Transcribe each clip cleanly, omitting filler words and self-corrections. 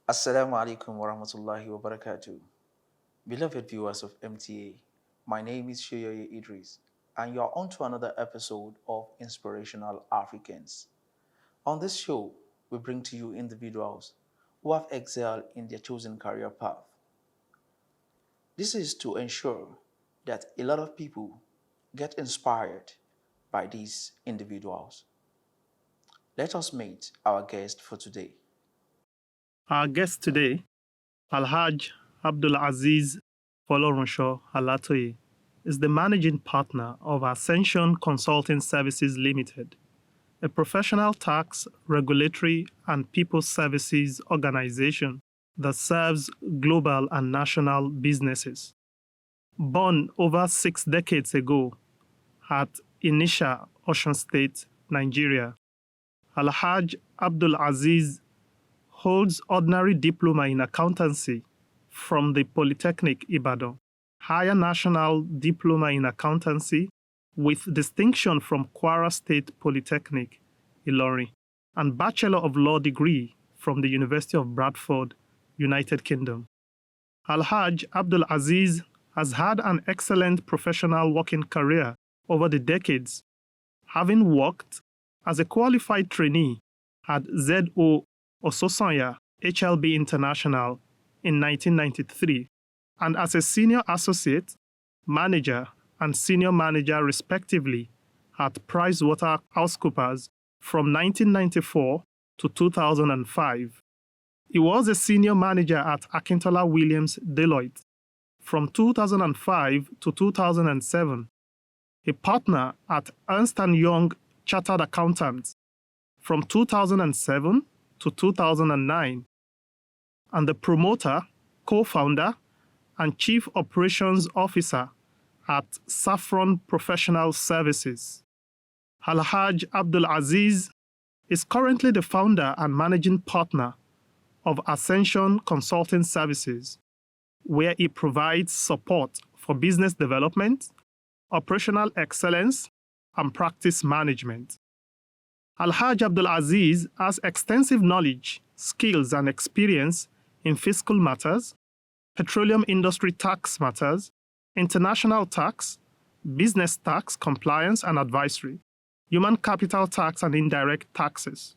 Assalamu alaikum wa rahmatullahi wa barakatuh. Beloved viewers of MTA, my name is Shoyoye Idris, and you're on to another episode of Inspirational Africans. On this show, we bring to you individuals who have excelled in their chosen career path. This is to ensure that a lot of people get inspired by these individuals. Let us meet our guest for today. Our guest today, Alhaj Abdul Azeez Folorunsho Alatoye, is the managing partner of Ascension Consulting Services Limited, a professional tax, regulatory, and people services organization that serves global and national businesses. Born over 6 decades ago at Inisha, Osun State, Nigeria, Alhaj Abdul Azeez holds ordinary diploma in accountancy from the Polytechnic Ibadan, higher national diploma in accountancy with distinction from Kwara State Polytechnic, Ilorin, and Bachelor of Law degree from the University of Bradford, United Kingdom. Alhaj Abdul Azeez has had an excellent professional working career over the decades, having worked as a qualified trainee at ZO Ososanya HLB International in 1993, and as a senior associate, manager, and senior manager respectively at PricewaterhouseCoopers from 1994 to 2005. He was a senior manager at Akintola Williams Deloitte from 2005 to 2007, a partner at Ernst & Young Chartered Accountants from 2007 to 2009, and the promoter, co-founder, and chief operations officer at Saffron Professional Services. Alhaj Abdul Azeez is currently the founder and managing partner of Ascension Consulting Services, where he provides support for business development, operational excellence, and practice management. Alhaj Abdul Azeez has extensive knowledge, skills, and experience in fiscal matters, petroleum industry tax matters, international tax, business tax compliance and advisory, human capital tax, and indirect taxes.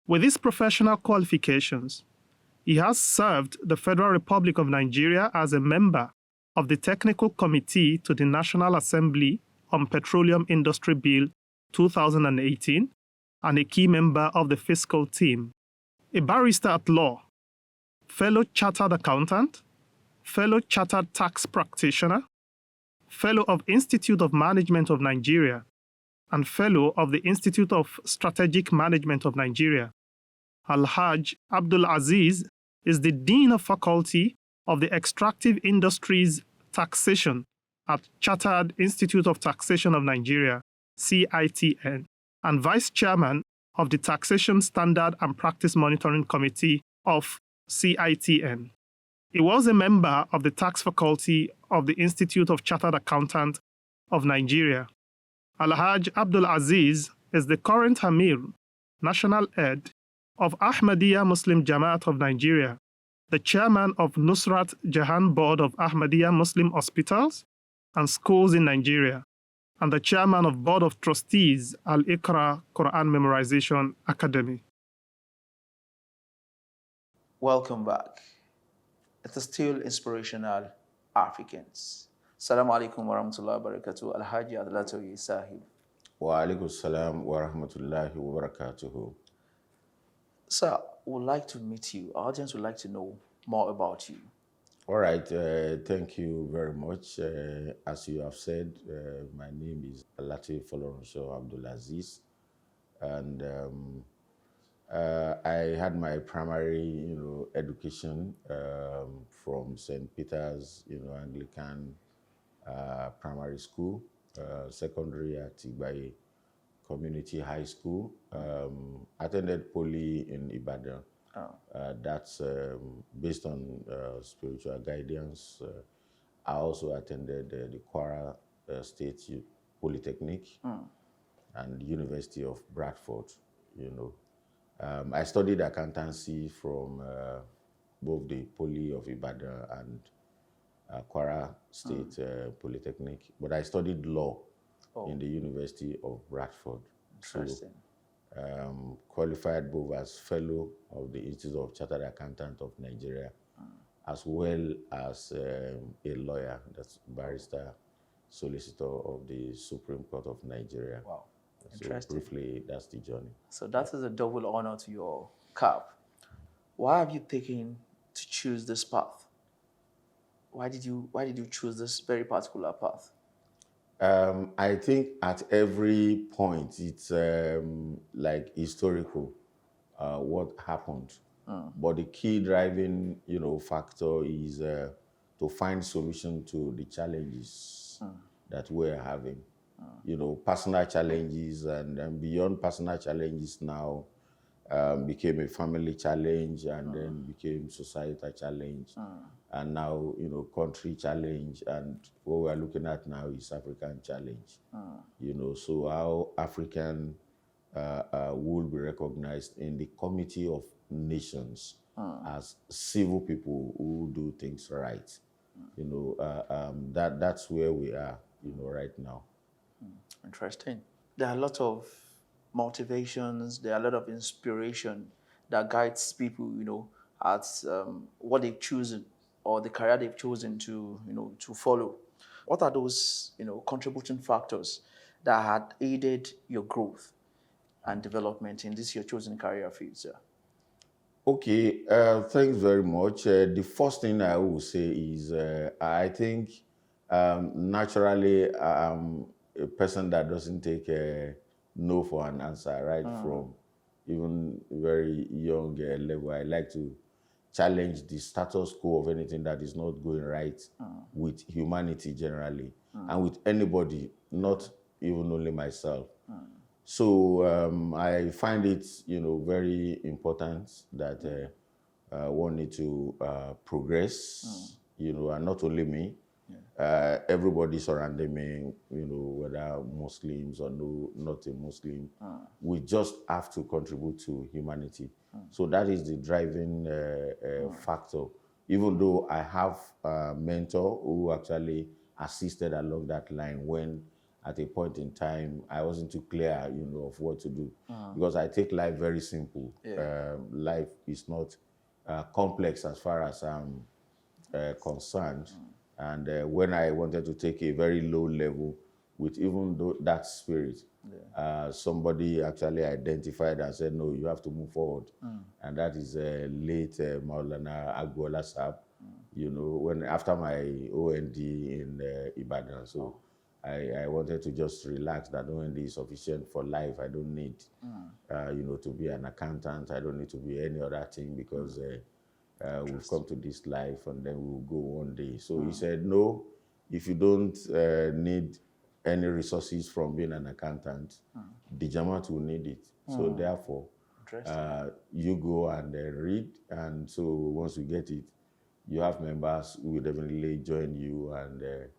With his professional qualifications, he has served the Federal Republic of Nigeria as a member of the Technical Committee to the National Assembly on Petroleum Industry Bill 2018 and a key member of the fiscal team, a barrister at law, fellow chartered accountant, fellow chartered tax practitioner, fellow of Institute of Management of Nigeria, and fellow of the Institute of Strategic Management of Nigeria. Alhaj Abdul Azeez is the Dean of Faculty of the Extractive Industries Taxation at Chartered Institute of Taxation of Nigeria, CITN, and Vice Chairman of the Taxation Standard and Practice Monitoring Committee of CITN. He was a member of the Tax Faculty of the Institute of Chartered Accountants of Nigeria. Alhaj Abdul Azeez is the current Amir, National Head of Ahmadiyya Muslim Jamaat of Nigeria, the chairman of Nusrat Jahan Board of Ahmadiyya Muslim Hospitals and Schools in Nigeria, and the chairman of Board of Trustees Al-Iqra Quran Memorization Academy. Welcome back. It is still Inspirational Africans. Assalamu alaikum wa rahmatullahi wa barakatuh. Alhaji Alatoye Sahib. Wa alaikum salam wa rahmatullahi wa barakatuhu. Sir, would like to meet you. Our audience would like to know more about you. All right, thank you very much. As you have said, my name is Alatoye Abdul Azeez, and I had my primary, education from St. Peter's, Anglican Primary School, secondary at Igbaye Community High School. Attended Poly in Ibadan. That's based on spiritual guidance. I also attended the Kwara State Polytechnic and University of Bradford. I studied accountancy from both the Poly of Ibadan and Kwara State Polytechnic. But I studied law in the University of Bradford. So Interesting. qualified both as fellow of the Institute of Chartered Accountant of Nigeria, as well as a lawyer, that's barrister, solicitor of the Supreme Court of Nigeria. Wow. So Interesting. briefly, that's the journey. So that is a double honor to your cap. Why have you taken to choose this path? Why did you choose this very particular path? I think at every point it's like historical, what happened. But the key driving, factor is to find solution to the challenges that we're having. Personal challenges and beyond personal challenges now became a family challenge and then became societal challenge and now country challenge, and what we're looking at now is African challenge. So how African will be recognized in the Committee of Nations as civil people who do things right. That's where we are right now. Interesting. There are a lot of motivations, there are a lot of inspiration that guides people, at what they've chosen or the career they've chosen to follow. What are those, contributing factors that had aided your growth and development in this your chosen career field, sir? Okay, thanks very much. The first thing I will say is I think naturally I'm a person that doesn't take no for an answer right from even very young level. I like to challenge the status quo of anything that is not going right with humanity generally and with anybody, not even only myself. So I find it, very important that one need to progress, and not only me, everybody surrounding me, whether Muslims or no, not a Muslim, we just have to contribute to humanity. So that is the driving factor. Even though I have a mentor who actually assisted along that line when at a point in time, I wasn't too clear, of what to do. Because I take life very simple. Life is not complex as far as I'm concerned. And when I wanted to take a very low level with even though that spirit, somebody actually identified and said, no, you have to move forward. And that is late Maulana Agbola Saab, when after my OND in Ibadan. So I wanted to just relax. That OND is sufficient for life. I don't need, to be an accountant. I don't need to be any other thing because we've come to this life and then we'll go one day. So he said, no, if you don't need any resources from being an accountant, the Jamaat will need it. So therefore, you go and read. And so once you get it, you have members who will definitely join you and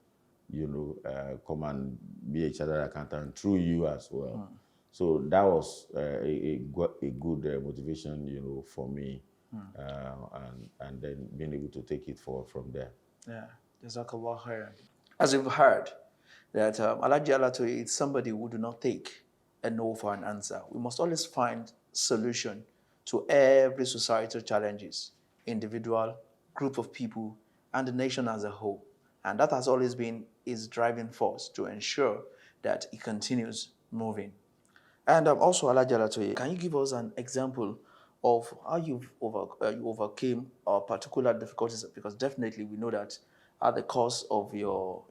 come and be a chartered accountant through you as well. So that was a good motivation, for me, and then being able to take it forward from there. Yeah, Jazakallah khairan. As you've heard, that Alhaji Alatoye is somebody who do not take a no for an answer. We must always find solution to every societal challenges, individual, group of people, and the nation as a whole. And that has always been his driving force to ensure that it continues moving. And also, Alhaji Alatoye, can you give us an example of how you overcame particular difficulties? Because definitely we know that at the course of your,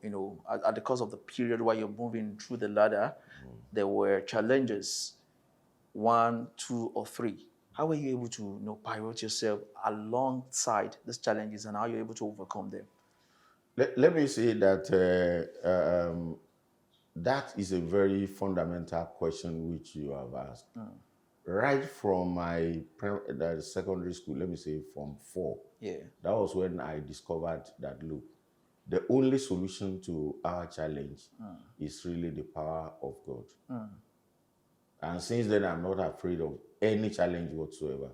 at the course of the period while you're moving through the ladder, there were challenges, 1, 2, or 3. How were you able to pivot yourself alongside these challenges, and how you're able to overcome them? Let me say that that is a very fundamental question which you have asked. Right from my secondary school, let me say from 4, that was when I discovered that, look, the only solution to our challenge is really the power of God. And since then, I'm not afraid of any challenge whatsoever.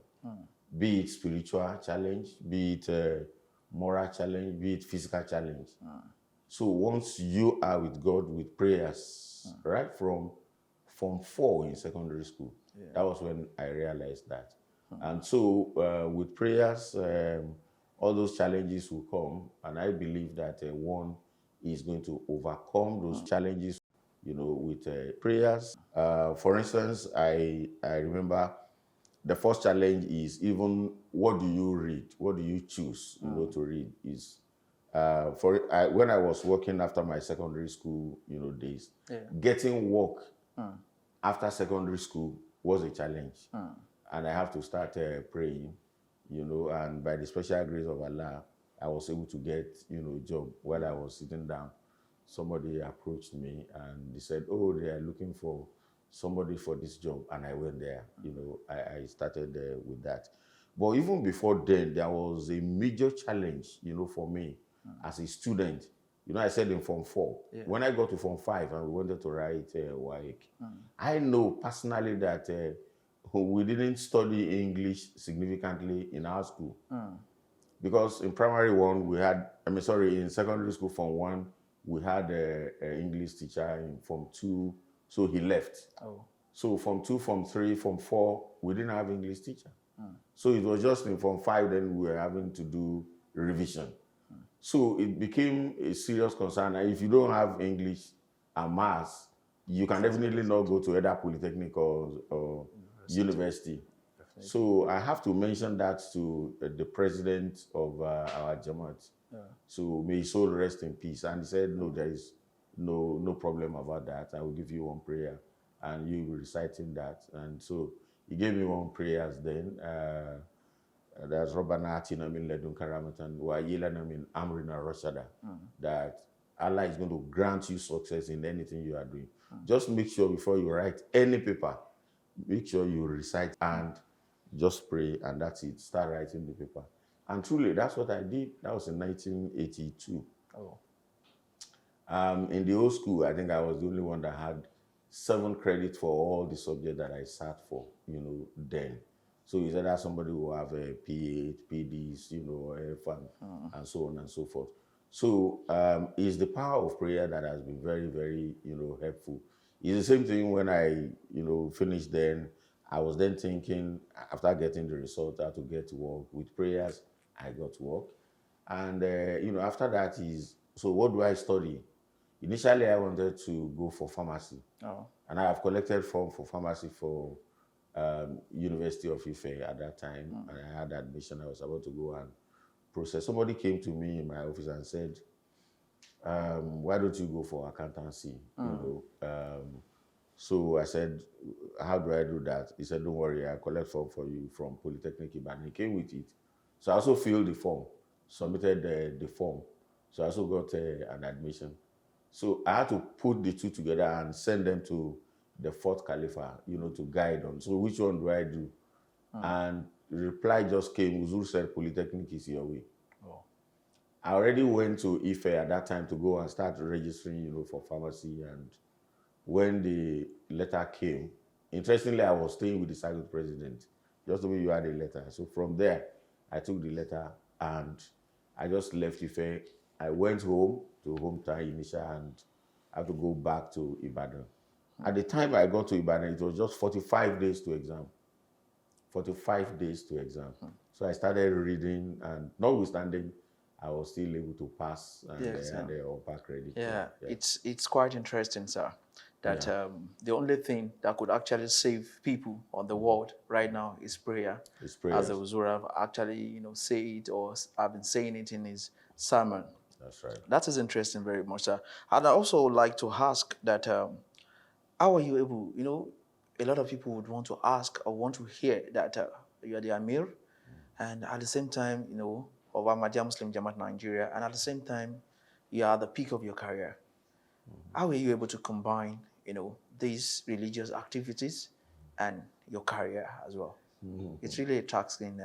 be it spiritual challenge, be it moral challenge, be it physical challenge. So once you are with God with prayers, right from Form 4 in secondary school, that was when I realized that. And so with prayers, all those challenges will come, and I believe that one is going to overcome those challenges, with prayers. For instance, I remember the first challenge is even what do you read? What do you choose, to read? Is when I was working after my secondary school, days, getting work after secondary school was a challenge, and I have to start praying, and by the special grace of Allah, I was able to get, a job. While I was sitting down, somebody approached me and they said, "Oh, they are looking for somebody for this job," and I went there. I started with that. But even before then, there was a major challenge, for me as a student. I said in Form 4. When I got to Form 5 and we wanted to write WAEC, I know personally that we didn't study English significantly in our school. Because in primary one, in secondary school, Form 1, we had an English teacher. In Form 2, so he left. So Form 2, Form 3, Form 4, we didn't have English teacher. So it was just in Form 5, then we were having to do revision. So it became a serious concern. And if you don't have English and maths, you can definitely not go to either polytechnic or university. So I have to mention that to the president of our Jamaat. So may his soul rest in peace. And he said, no, there is no problem about that. I will give you one prayer and you will be reciting that. And so he gave me one prayer then. That's Rabbana Atina min ladunka rahmatan wa yilana min amrina rashada. That Allah is going to grant you success in anything you are doing. Just make sure before you write any paper, make sure you recite and just pray, and that's it. Start writing the paper. And truly, that's what I did. That was in 1982. In the old school, I think I was the only one that had 7 credits for all the subjects that I sat for, then. So is either somebody who have a PH, PDs, F and so on and so forth. So it's the power of prayer that has been very, very, helpful. It's the same thing when I, finished then. I was then thinking, after getting the result, how to get to work. With prayers, I got to work. And, after that is, so what do I study? Initially, I wanted to go for pharmacy. And I have collected form for pharmacy for University of Ife at that time. And I had admission. I was about to go and process. Somebody came to me in my office and said, why don't you go for accountancy? So I said, how do I do that? He said, don't worry, I collect form for you from Polytechnic Ibadan. He came with it. So I also filled the form, submitted the form. So I also got an admission. So I had to put the two together and send them to the fourth Khalifa, to guide on. So which one do I do? And the reply just came, Uzur said Polytechnic is your way. I already went to Ife at that time to go and start registering, for pharmacy. And when the letter came, interestingly, I was staying with the circuit president, just the way you had a letter. So from there, I took the letter and I just left Ife. I went home to hometown initial and I had to go back to Ibadan. At the time I got to Ibadan, it was just 45 days to exam. 45 days to exam. So I started reading, and notwithstanding, I was still able to pass and had the upper credit. It's quite interesting, sir, that the only thing that could actually save people on the world right now is prayer. It's prayer. As the Uzur have actually, say it, or I've been saying it in his sermon. That's right. That is interesting very much, sir. And I also like to ask that, how are you able, a lot of people would want to ask or want to hear that you are the Amir, and at the same time, of Ahmadiyya Muslim Jamaat Nigeria, and at the same time, you are at the peak of your career. How are you able to combine, these religious activities and your career as well? It's really a taxing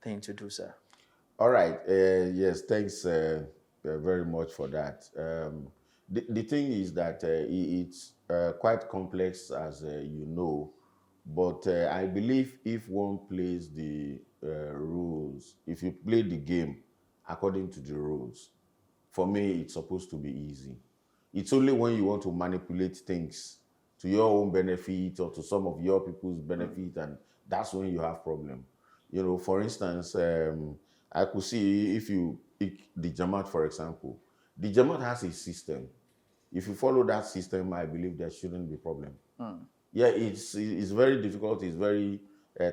thing to do, sir. All right. Yes, thanks very much for that. The thing is that it's quite complex, as you know, But I believe if one plays the rules, if you play the game according to the rules, for me, it's supposed to be easy. It's only when you want to manipulate things to your own benefit or to some of your people's benefit, and that's when you have problem. You know, for instance, I could see if you pick the Jamaat, for example, the Jamaat has a system. If you follow that system, I believe there shouldn't be problem. Yeah, it's very difficult. It's very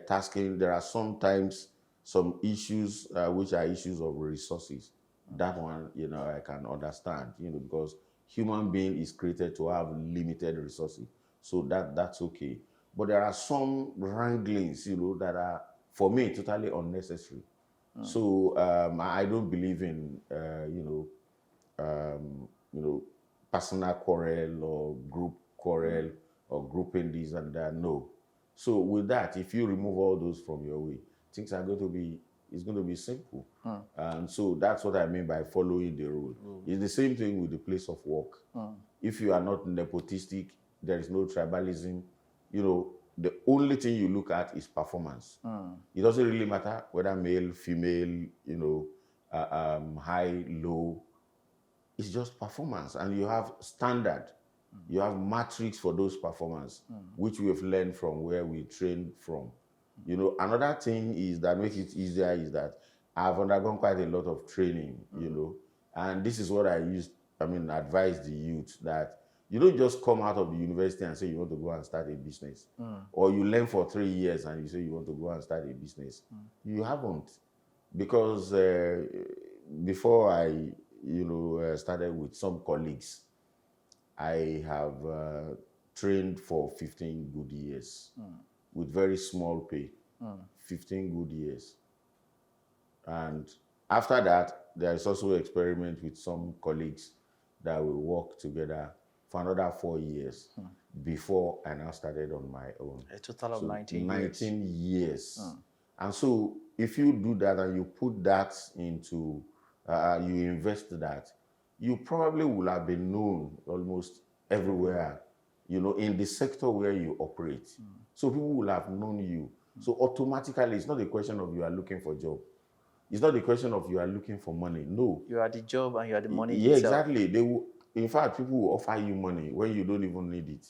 tasking. There are sometimes some issues which are issues of resources. That one, you know, I can understand. You know, because human being is created to have limited resources, so that's okay. But there are some wranglings, you know, that are for me totally unnecessary. So I don't believe in personal quarrel or group quarrel or grouping this and that. No. So with that, if you remove all those from your way, things are going to be it's going to be simple. And so that's what I mean by following the rule. It's the same thing with the place of work. If you are not nepotistic, there is no tribalism. You know, the only thing you look at is performance. It doesn't really matter whether male, female, you know, high, low. It's just performance, and you have standard. You have matrix for those performance, which we have learned from where we trained from. You know, another thing is that makes it easier is that I've undergone quite a lot of training, you know, and this is what advise the youth that you don't just come out of the university and say you want to go and start a business, or you learn for 3 years and you say you want to go and start a business. You haven't, because before I, started with some colleagues, I have trained for 15 good years with very small pay. 15 good years. And after that, there is also an experiment with some colleagues that we work together for another 4 years before I now started on my own. A total of 19 years. 19 years. And so if you do that and you put that into, you invest that, you probably will have been known almost everywhere, you know, in the sector where you operate. So people will have known you. So automatically, it's not a question of you are looking for a job. It's not a question of you are looking for money. No. You are the job and you are the money Yeah, itself. exactly. They will, in fact, people will offer you money when you don't even need it.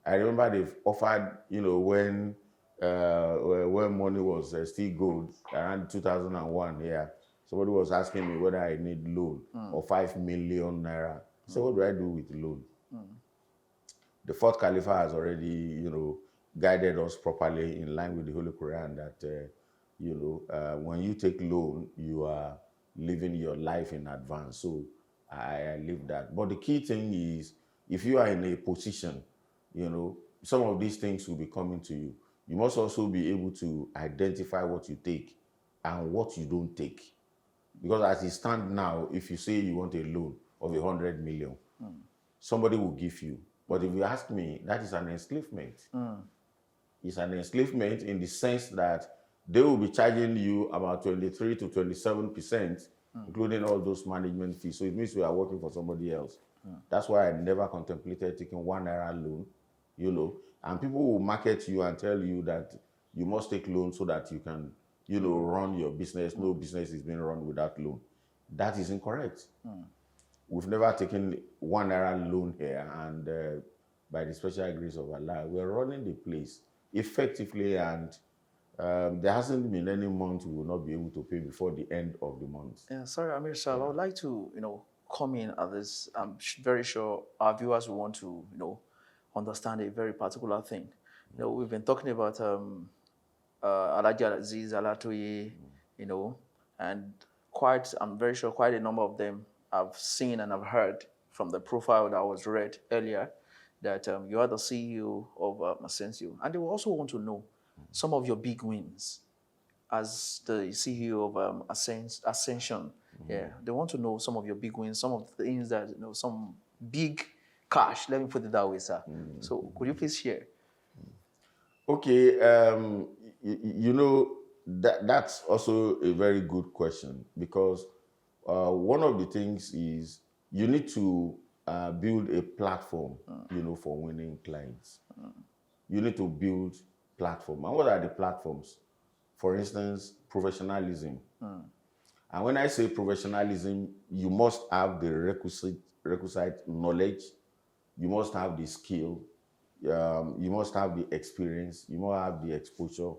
I remember they've offered, you know, when money was still gold, around 2001, yeah. Somebody was asking me whether I need loan or 5 million naira. So what do I do with loan? The fourth Caliph has already, you know, guided us properly in line with the Holy Quran that, when you take loan, you are living your life in advance. So I leave that. But the key thing is, if you are in a position, you know, some of these things will be coming to you. You must also be able to identify what you take and what you don't take. Because as it stands now, if you say you want a loan of 100 million, somebody will give you. But if you ask me, that is an enslavement. It's an enslavement in the sense that they will be charging you about 23 to 27%, including all those management fees. So it means you are working for somebody else. That's why I never contemplated taking 1 naira loan, you know. And people will market you and tell you that you must take loan so that you can, you know, run your business. No business is being run without loan. That is incorrect. We've never taken 1 naira loan here, and by the special grace of Allah, we're running the place effectively, and there hasn't been any month we will not be able to pay before the end of the month. Yeah, sorry, Amir Sir, I would like to, come in at this. I'm very sure our viewers will want to, understand a very particular thing. You know, we've been talking about Alatoye Aziz, Alatoye, and I'm very sure quite a number of them I've seen and I've heard from the profile that was read earlier that you are the CEO of Ascensio. And they will also want to know some of your big wins as the CEO of Ascension. Yeah, they want to know some of your big wins, some of the things that, some big cash, let me put it that way, sir. So could you please share? Okay, that's also a very good question, because one of the things is you need to build a platform, for winning clients. You need to build platform. And what are the platforms? For instance, professionalism. And when I say professionalism, you must have the requisite knowledge, you must have the skill, you must have the experience, you must have the exposure,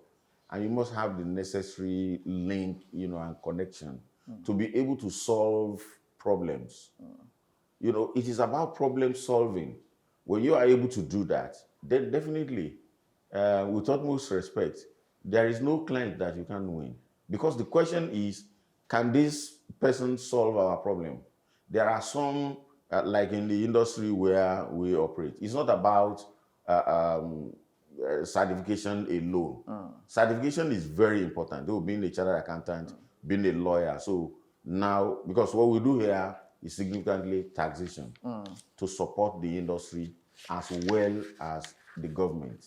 and you must have the necessary link, and connection to be able to solve problems. It is about problem solving. When you are able to do that, then definitely, with utmost respect, there is no client that you can win. Because the question is, can this person solve our problem? There are some, like in the industry where we operate, it's not about certification alone. Certification is very important, though, being a chartered accountant, being a lawyer. So now, because what we do here is significantly taxation to support the industry as well as the government.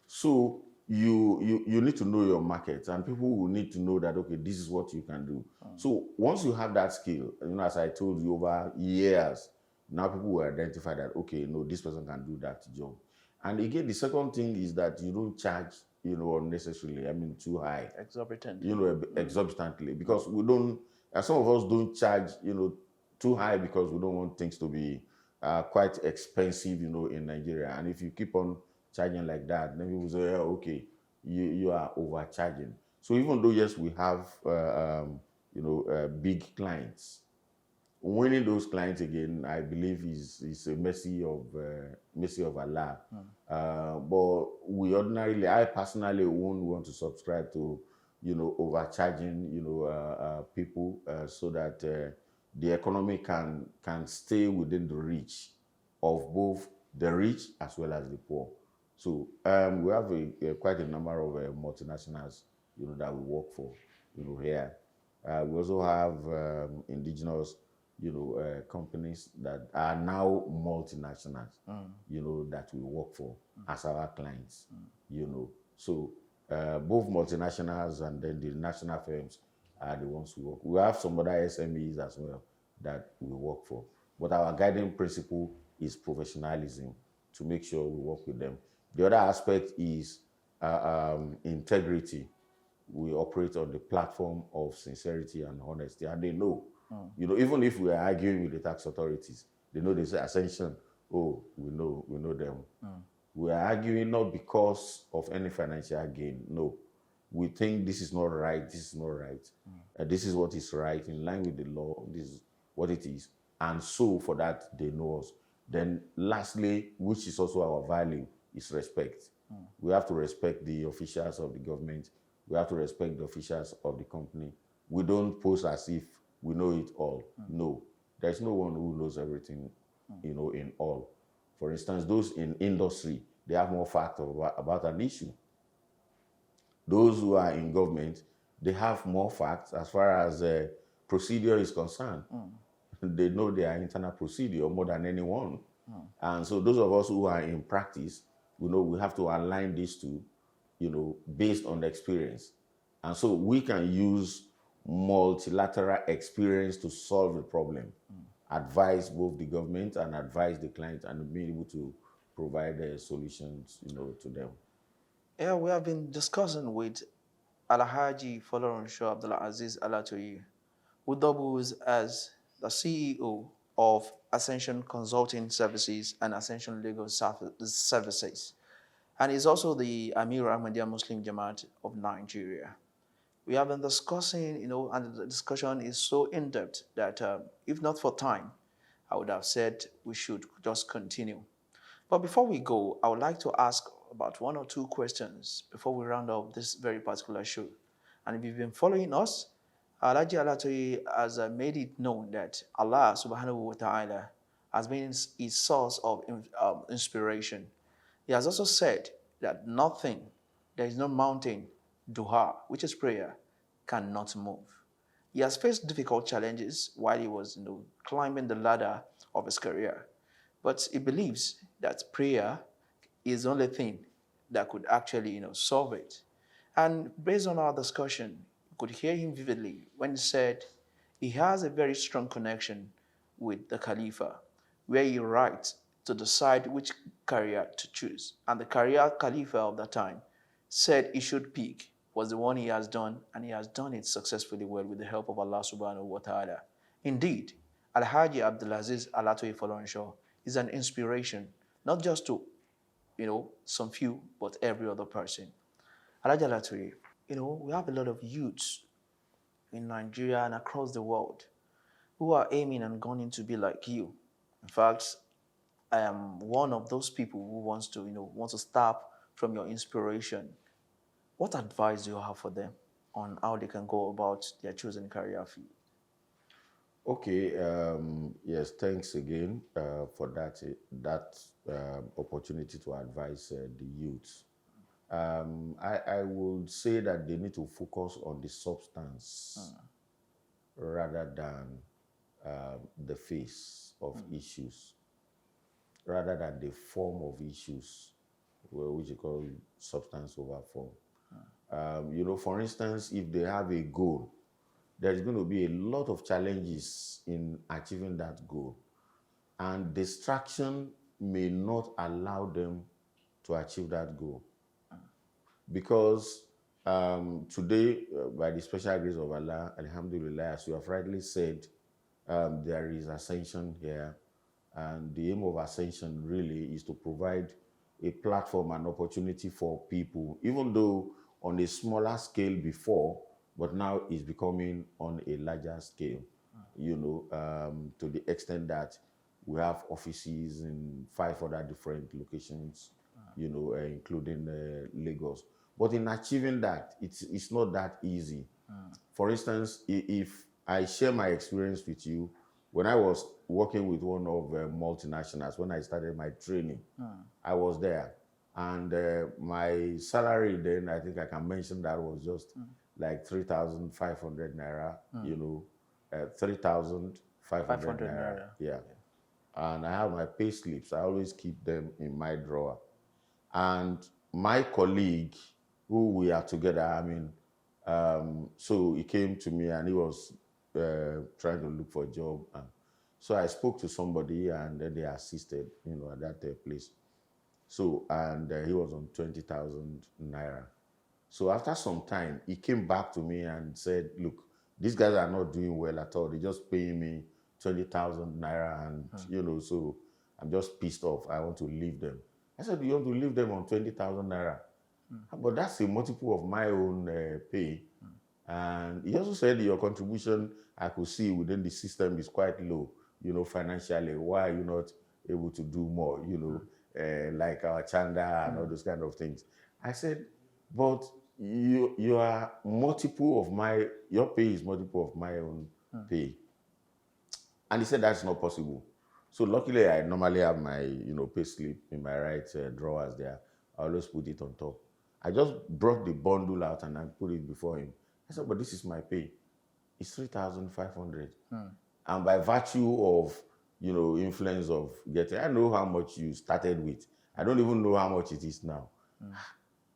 So you need to know your market, and people will need to know that, okay, this is what you can do. So once you have that skill, as I told you, over years, now people will identify that, okay, no, this person can do that job. And again, the second thing is that you don't charge, unnecessarily, too high. Exorbitantly. Exorbitantly, because we don't, some of us don't charge, too high, because we don't want things to be quite expensive, in Nigeria. And if you keep on charging like that, then people say, yeah, okay, you are overcharging. So even though, yes, we have, big clients, winning those clients again, I believe is a mercy of Allah. But we ordinarily, I personally won't want to subscribe to, overcharging, people, so that the economy can stay within the reach of both the rich as well as the poor. So we have quite a number of multinationals, that we work for, here. We also have indigenous, companies that are now multinationals, that we work for as our clients, So both multinationals and then the national firms are the ones we work. We have some other SMEs as well that we work for. But our guiding principle is professionalism, to make sure we work with them. The other aspect is integrity. We operate on the platform of sincerity and honesty, and they know. Even if we are arguing with the tax authorities, they know. They say, Ascension, oh, we know them. We are arguing not because of any financial gain. No, we think this is not right. This is not right. This is what is right in line with the law. This is what it is, and so for that they know us. Then, lastly, which is also our value, is respect. We have to respect the officials of the government. We have to respect the officials of the company. We don't pose as if we know it all. No, there's no one who knows everything, in all. For instance, those in industry, they have more facts about an issue. Those who are in government, they have more facts as far as procedure is concerned. They know their internal procedure more than anyone. And so those of us who are in practice, we have to align these two, based on the experience. And so we can use multilateral experience to solve the problem, advise both the government and advise the client, and be able to provide solutions, to them. Yeah, we have been discussing with Alhaji Abdul Azeez Alatoye, who doubles as the CEO of Ascension Consulting Services and Ascension Legal Services, and is also the Amir Ahmadiyya Muslim Jamaat of Nigeria. We have been discussing, and the discussion is so in-depth that if not for time, I would have said we should just continue. But before we go, I would like to ask about one or two questions before we round up this very particular show. And if you've been following us, Alhaji Alatoye has made it known that Allah subhanahu wa ta'ala has been his source of inspiration. He has also said that there is no mountain, duha, which is prayer, cannot move. He has faced difficult challenges while he was climbing the ladder of his career. But he believes that prayer is the only thing that could actually solve it. And based on our discussion, you could hear him vividly when he said he has a very strong connection with the Khalifa, where he writes to decide which career to choose. And the career Khalifa of that time said he should pick was the one he has done, and he has done it successfully well with the help of Allah subhanahu wa ta'ala. Indeed, Alhaji Abdul Azeez Alatoye Folorunsho is an inspiration, not just to, some few, but every other person. Alhaji Alatoye, we have a lot of youths in Nigeria and across the world who are aiming and gunning to be like you. In fact, I am one of those people who wants to start from your inspiration. What advice do you have for them on how they can go about their chosen career field? Okay, yes, thanks again for that opportunity to advise the youth. I would say that they need to focus on the substance rather than the face of issues, rather than the form of issues, which you call substance over form. For instance, if they have a goal, there's going to be a lot of challenges in achieving that goal. And distraction may not allow them to achieve that goal. Because today, by the special grace of Allah, alhamdulillah, as you have rightly said, there is ascension here. And the aim of ascension really is to provide a platform and opportunity for people, even though on a smaller scale before, but now it's becoming on a larger scale, to the extent that we have offices in 5 other different locations, including Lagos. But in achieving that, it's not that easy. For instance, if I share my experience with you, when I was working with one of multinationals, when I started my training, I was there. And my salary then, I think I can mention that was just like 3,500 naira, 3,500 naira. Yeah. And I have my pay slips. I always keep them in my drawer. And my colleague, who we are together, so he came to me and he was trying to look for a job. And so I spoke to somebody and then they assisted, at that place. So, and he was on 20,000 naira. So after some time, he came back to me and said, look, these guys are not doing well at all. They're just paying me 20,000 naira and, so I'm just pissed off. I want to leave them. I said, you want to leave them on 20,000 naira? But that's a multiple of my own pay. And he also said your contribution, I could see within the system is quite low, financially. Why are you not able to do more, like our chanda and all those kind of things? I said, but you are multiple of your pay is multiple of my own pay. And he said that's not possible. So luckily I normally have my, pay slip in my right drawers there. I always put it on top. I just brought the bundle out and I put it before him. I said, but this is my pay. It's 3,500. And by virtue of, influence of getting, I know how much you started with. I don't even know how much it is now.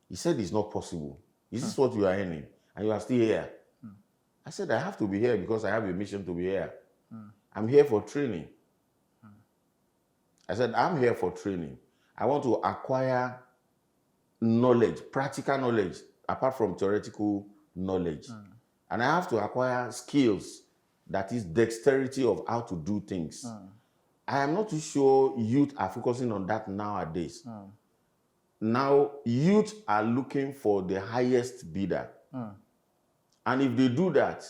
He said it's not possible. This is what you are earning, and you are still here. I said, I have to be here because I have a mission to be here. I'm here for training. I said, I'm here for training. I want to acquire knowledge, practical knowledge, apart from theoretical knowledge. And I have to acquire skills, that is dexterity of how to do things. I am not too sure youth are focusing on that nowadays. Now, youth are looking for the highest bidder. And if they do that,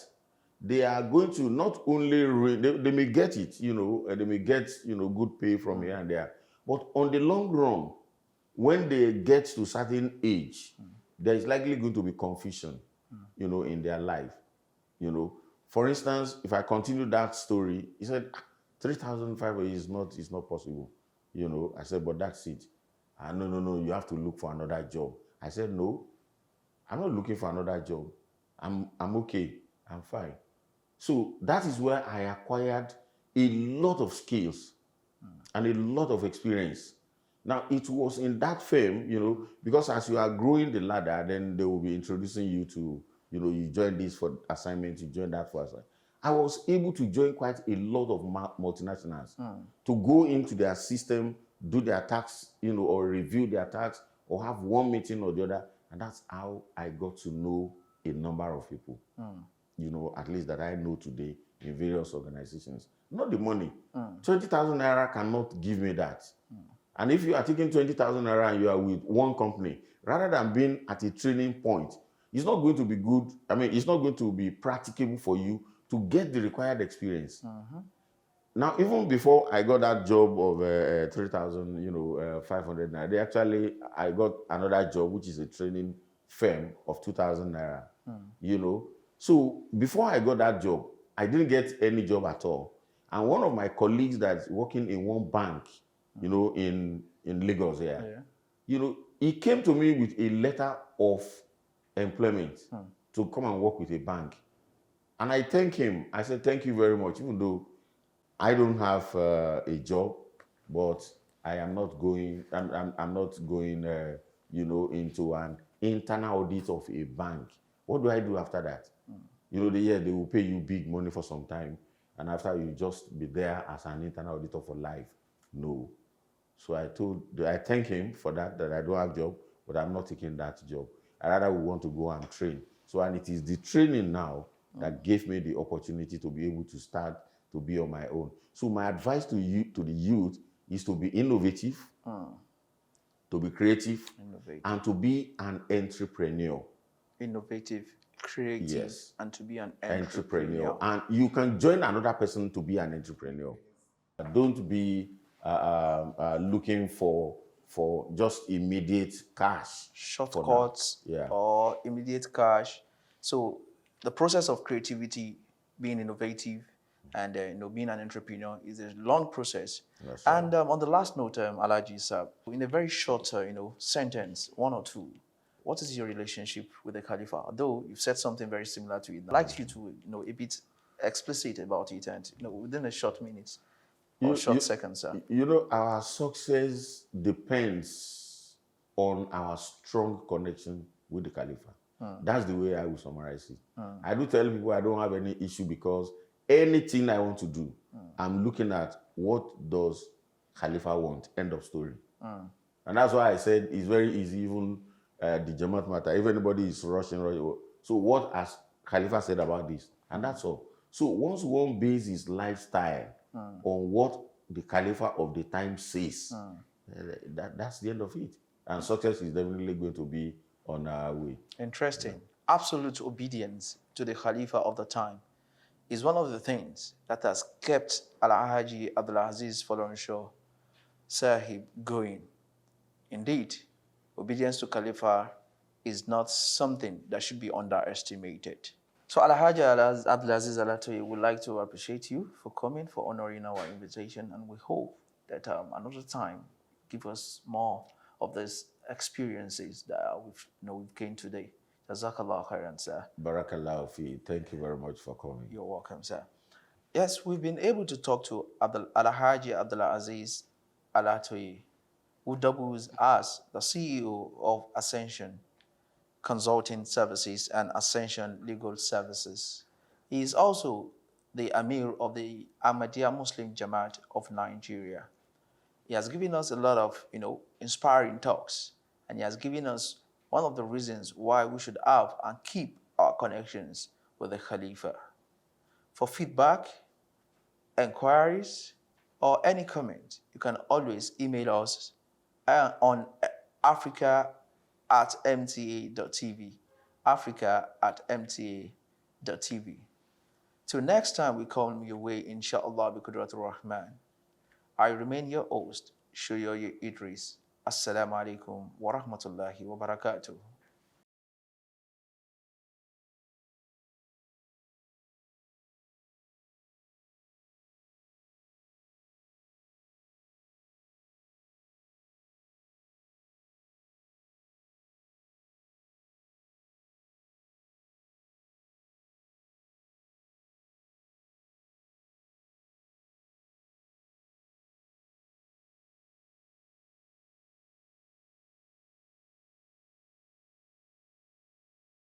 they are going to not only, they may get it, they may get, good pay from here and there. But on the long run, when they get to a certain age, there is likely going to be confusion, in their life. For instance, if I continue that story, he said, 3,500 is not possible. I said, but that's it. No, you have to look for another job. I said, no, I'm not looking for another job. I'm okay. I'm fine. So that is where I acquired a lot of skills and a lot of experience. Now, it was in that firm, because as you are growing the ladder, then they will be introducing you to, you join this for assignment, you join that for assignment. I was able to join quite a lot of multinationals to go into their system do their tax, or review their tax, or have one meeting or the other. And that's how I got to know a number of people, at least that I know today in various organizations. Not the money. 20,000 naira cannot give me that. And if you are taking 20,000 naira and you are with one company, rather than being at a training point, it's not going to be good. I mean, it's not going to be practicable for you to get the required experience. Now, even before I got that job of 3,500 naira, I got another job, which is a training firm of 2,000 naira, So before I got that job, I didn't get any job at all. And one of my colleagues that's working in one bank, in Lagos here, he came to me with a letter of employment to come and work with a bank. And I thank him. I said, thank you very much, even though I don't have a job, but I am not going, I'm not going, into an internal audit of a bank. What do I do after that? They will pay you big money for some time, and after you just be there as an internal auditor for life. No. So I thank him for that I don't have a job, but I'm not taking that job. I rather would want to go and train. So, and it is the training now that gave me the opportunity to be able to start to be on my own. So my advice to the youth is to be innovative, to be creative, and to be an entrepreneur. Innovative, creative, yes, and to be an entrepreneur. And you can join another person to be an entrepreneur. Don't be looking for just immediate cash. Shortcuts or immediate cash. So the process of creativity, being innovative, and being an entrepreneur is a long process. That's and on the last note, Alhaji Sir, in a very short sentence, one or two, what is your relationship with the Khalifa? Although you've said something very similar to it, I'd like you to a bit explicit about it, and within a short minutes or short seconds, sir. Our success depends on our strong connection with the Khalifa. That's the way I will summarize it. I do tell people I don't have any issue, because anything I want to do, I'm looking at what does Khalifa want, end of story. And that's why I said it's very easy, even the Jamaat matter. If anybody is rushing, so what has Khalifa said about this? And that's all. So once one bases his lifestyle on what the Khalifa of the time says, that's the end of it. And success is definitely going to be on our way. Interesting. Absolute obedience to the Khalifa of the time is one of the things that has kept Alhaji Abdul Azeez Folorunshor Sahib going. Indeed, obedience to Khalifa is not something that should be underestimated. So Alhaji Abdul Azeez Alatoye would like to appreciate you for coming, for honoring our invitation, and we hope that another time give us more of these experiences that we've gained today. Jazakallah khairan, sir. Barakallahu fi. Thank you very much for coming. You're welcome, sir. Yes, we've been able to talk to Alhaji Abdul Azeez Alatoye, who doubles as the CEO of Ascension Consulting Services and Ascension Legal Services. He is also the Amir of the Ahmadiyya Muslim Jamaat of Nigeria. He has given us a lot of, inspiring talks, and he has given us one of the reasons why we should have and keep our connections with the Khalifa. For feedback, inquiries, or any comment, you can always email us on africa@mta.tv, africa@mta.tv. Till next time we come your way, inshallah, bi Qudratur Rahman. I remain your host, Shoyoye Idris. Assalamu alaikum wa rahmatullahi wa barakatuh.